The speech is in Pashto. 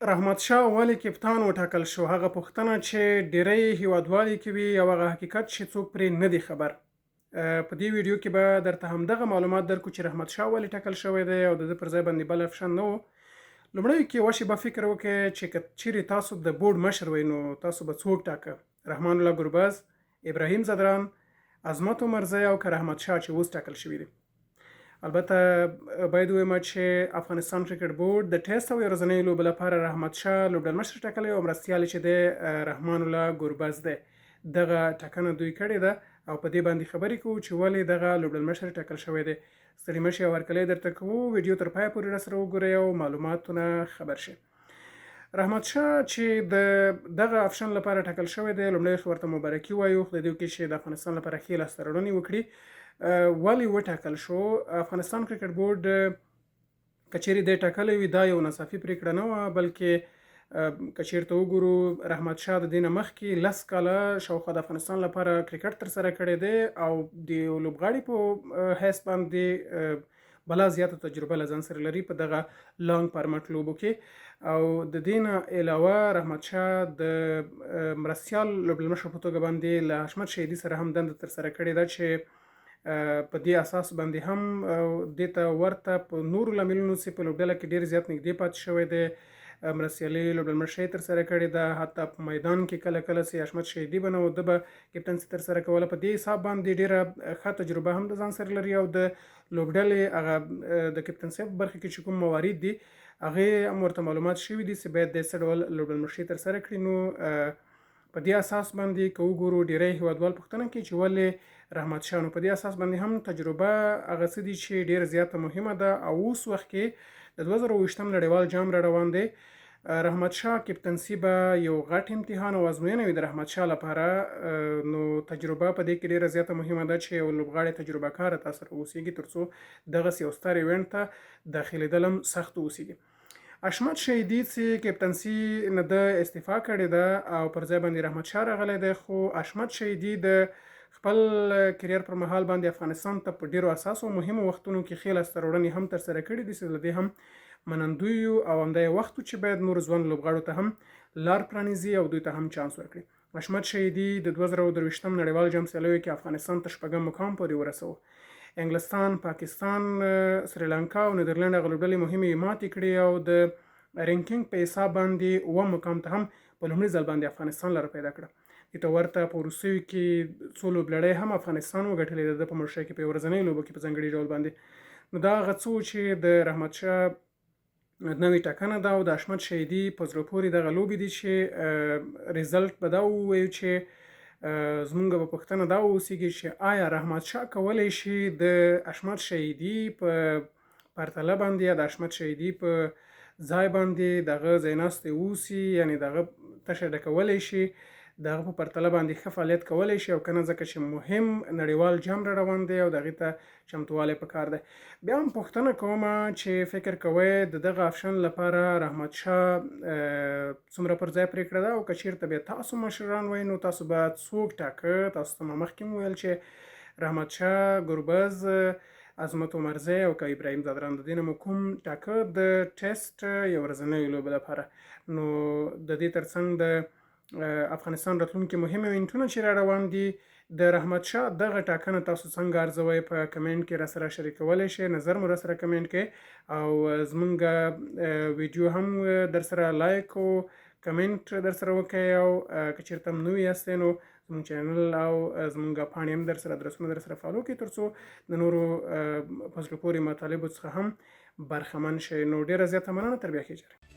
رحمت شاه ولې کپتان وټاکل شو؟ هغه پوښتنه چې ډیری هیوادوال یې کوي او هغه حقیقت چې څوک پرې نه دی خبر. په دې ویډیو کې به درته همدغه معلومات درکړو چې رحمت شاه ولې ټاکل شوی دی او د ده پر ځای باندې بل افشن نه و. لومړی کې یوه شېبه فکر وکړئ چې که چیرې تاسو د بورډ مشر وئ نو تاسو به څوک ټاکه؟ رحمان الله ګربز، ابراهیم ځدران، عظمت عمرزی او که رحمت شاه چې اوس ټاکل شوي دي. البته باید ووایم چې افغانستان کرکټ بورډ د ټیسټ او ورځنۍ لوبې لپاره رحمت شاه لوبډلمشر ټاکلی او مرستیال چې دی رحمان الله ګربز دی. دغه ټاکنه دوی کړې ده او په دې باندې خبرې کوو چې ولې دغه لوبډلمشر ټاکل شوی دی. ستړي مه شئ او هرکلی درته کوو، ویډیو تر پایه پورې راسره وګورئ او معلوماتونه خبر شئ. رحمت شاه چې د دغه افشن لپاره ټاکل شوی دی، لومړی ورته مبارکي وایو، خدای دې وکړي چې د افغانستان لپاره ښې لاسته راوړنې وکړي. ولې وټاکل شو؟ افغانستان کرکټ بورډ که چیرې دی ټاکلی وي دا یو ناڅاپي پرېکړه نه وه، بلکې که چیرته وګورو رحمت شاه د دې نه مخکې 10 کاله شاوخوا د افغانستان لپاره کرکټ ترسره کړی دی او د یو لوبغاړي په حیث باندې بلا زیاته تجربه له ځان سره لري په دغه لانګ فارمټ لوبو کې. او د دې نه علاوه رحمت شاه د مرستیال لوبډلمشر په توګه باندې له حشمت شهیدي سره هم دنده ترسره کړې ده چې په دې اساس باندې هم دې ته ورته په نورو لاملونو چې په لوبډله کې ډېر زیات نږدې پاتې شوی دی. مرستیالي لوبډلمشري ترسره کړې ده، حتی په میدان کې کله کله چې حشمت شهیدي به نه و ده به کپټنسي ترسره کوله. په دې حساب باندې ډېره ښه تجربه هم د ځان سره لري او د لوبډلې هغه د کپټنسۍ په برخه کې چې کوم موارد دي هغې هم ورته معلومات شوي دي چې باید د څه ډول لوبډلمشري ترسره کړي. نو په دې اساس باندې که وګورو ډیری هیوادوال پوښتنه کوي چې ولې رحمت شاه، نو په دې اساس باندې هم تجربه هغه څه دي چې ډیره زیاته مهمه ده او اوس وخت کې د 2020 نړیوال جام را روان دی. رحمت شاه کپټنسي به یو غټ امتحان او ازموینه وي د رحمت شاه لپاره. نو تجربه په دې کې ډیره زیاته مهمه ده چې یو لوبغاړی تجربه کار تاسو سره اوسیږي ترڅو دغسې یو ستر ایونټ ته داخلېدل هم سخت اوسیږي. حشمت شهیدي چې کپټنسي نه ده استعفا کړې ده او پر ځای باندې رحمت شاه راغلی دی، خو حشمت شهیدي د خپل کریر پر مهال باندې افغانستان ته په ډیرو اساسو مهمو وختونو کې ښې لاسته راوړنې هم ترسره کړي دي چې له دې هم منندوی یو او همدا یې وخت چې باید نور ځوان لوبغاړو ته هم لار پرانیزي او دوی ته هم چانس ورکړي. حشمت شهیدي د 2023 نړیوال جام سیالیو کې افغانستان ته 8 مقام پورې ورسوه. انګلستان، پاکستان، سریلانکا او نیدرلند هغه لوبډلې مهمې ماتې کړې او د رینکینګ په حساب باندې 7 مقام ته هم په لومړي ځل باندې افغانستان لاره پیدا کړه. دې ته ورته په وروستیو کې څو لوبلړۍ هم افغانستان وګټلې ده په مرشۍ کې په ورځنۍ لوبو کې په ځانګړي ډول باندې. نو دا هغه څه چې د رحمت شاه نوې ټاکنه ده او د حشمت شهیدي په زړه پورې دغه لوبې دي چې ریزلټ به دا ووایو چې زمونږ به پوښتنه دا واوسیږي چې آیا رحمت شاه کولی شي د حشمت شهیدي په پرتله باندې یا د حشمت شهیدي په ځای باندې دغه ځایناستی اوسي، یعنې دغه تشه ډکولی شي، دغه په پرتله باندې ښه فعالیت کولی شي او که نه، ځکه چې مهم نړیوال جام را روان دی او د هغې ته چمتووالی پکار دی. بیا هم پوښتنه کومه چې فکر کوئ د دغه افشن لپاره رحمت شاه څومره پر ځای پرېکړه ده او که چېرته بیا تاسو مشران وئ نو تاسو به څوک ټاکه؟ تاسو ته ما مخکې وویل چې رحمت شاه، ګربز، عظمت عمرزی او که ابراهیم ځدران، د دې نه مو کوم ټاکه د ټیسټ یو ورځنیو لوبې لپاره؟ نو د دې ترڅنګ د افغانستان راتلونکي مهم ایونټونه چې را روان دي د رحمت شاه دغه ټاکنه تاسو څنګه ارزوئ؟ په کمنټ کې را سره شریکولی شئ، نظر مو را سره کمنټ کړئ او زمونږ ویډیو هم در سره لایک او کمنټ در سره وکړئ او که چېرته هم نوي یاستئ نو زموږ چینل او زموږ پاڼې هم در سره ادرسونه در سره فالو کړئ ترڅو د نورو په زړه پورې مطالبو څخه هم برخمن شئ. نو ډېره زیاته مننه، تر بیا ښې جاري.